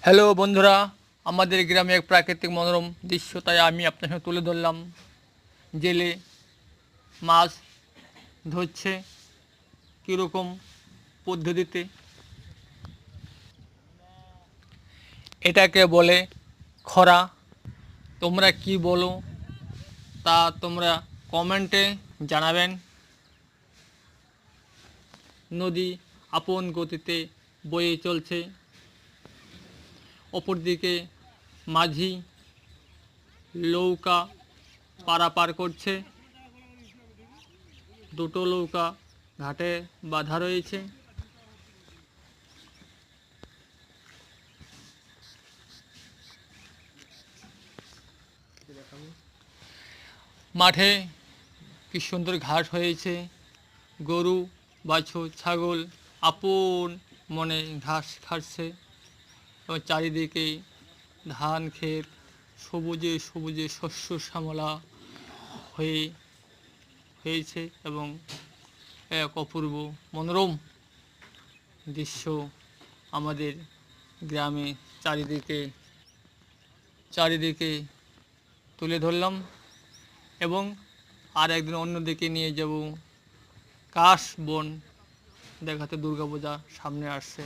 Hello বন্ধুরা, আমাদের গ্রামে এক প্রাকৃতিক মনোরম দৃশ্য, তাই আমি আপনার সঙ্গে তুলে ধরলাম। জেলে মাছ ধরছে কীরকম পদ্ধতিতে, এটাকে বলে খরা। তোমরা কি বলো তা তোমরা কমেন্টে জানাবেন। নদী আপন গতিতে বয়ে চলছে, অপরদিকে মাঝি নৌকা পারাপার করছে। দুটো নৌকা ঘাটে বাঁধা রয়েছে। মাঠে কি সুন্দর ঘাস হয়েছে, গরু বাছুর ছাগল আপন মনে ঘাস খাচ্ছে এবং চারিদিকে ধান ক্ষেত সবুজে সবুজে শস্য শ্যামলা হয়েছে এবং এক অপূর্ব মনোরম দৃশ্য আমাদের গ্রামে চারিদিকে তুলে ধরলাম। এবং আর একদিন অন্যদিকে নিয়ে যাব কাশ বন দেখাতে। দুর্গাপূজা সামনে আসছে।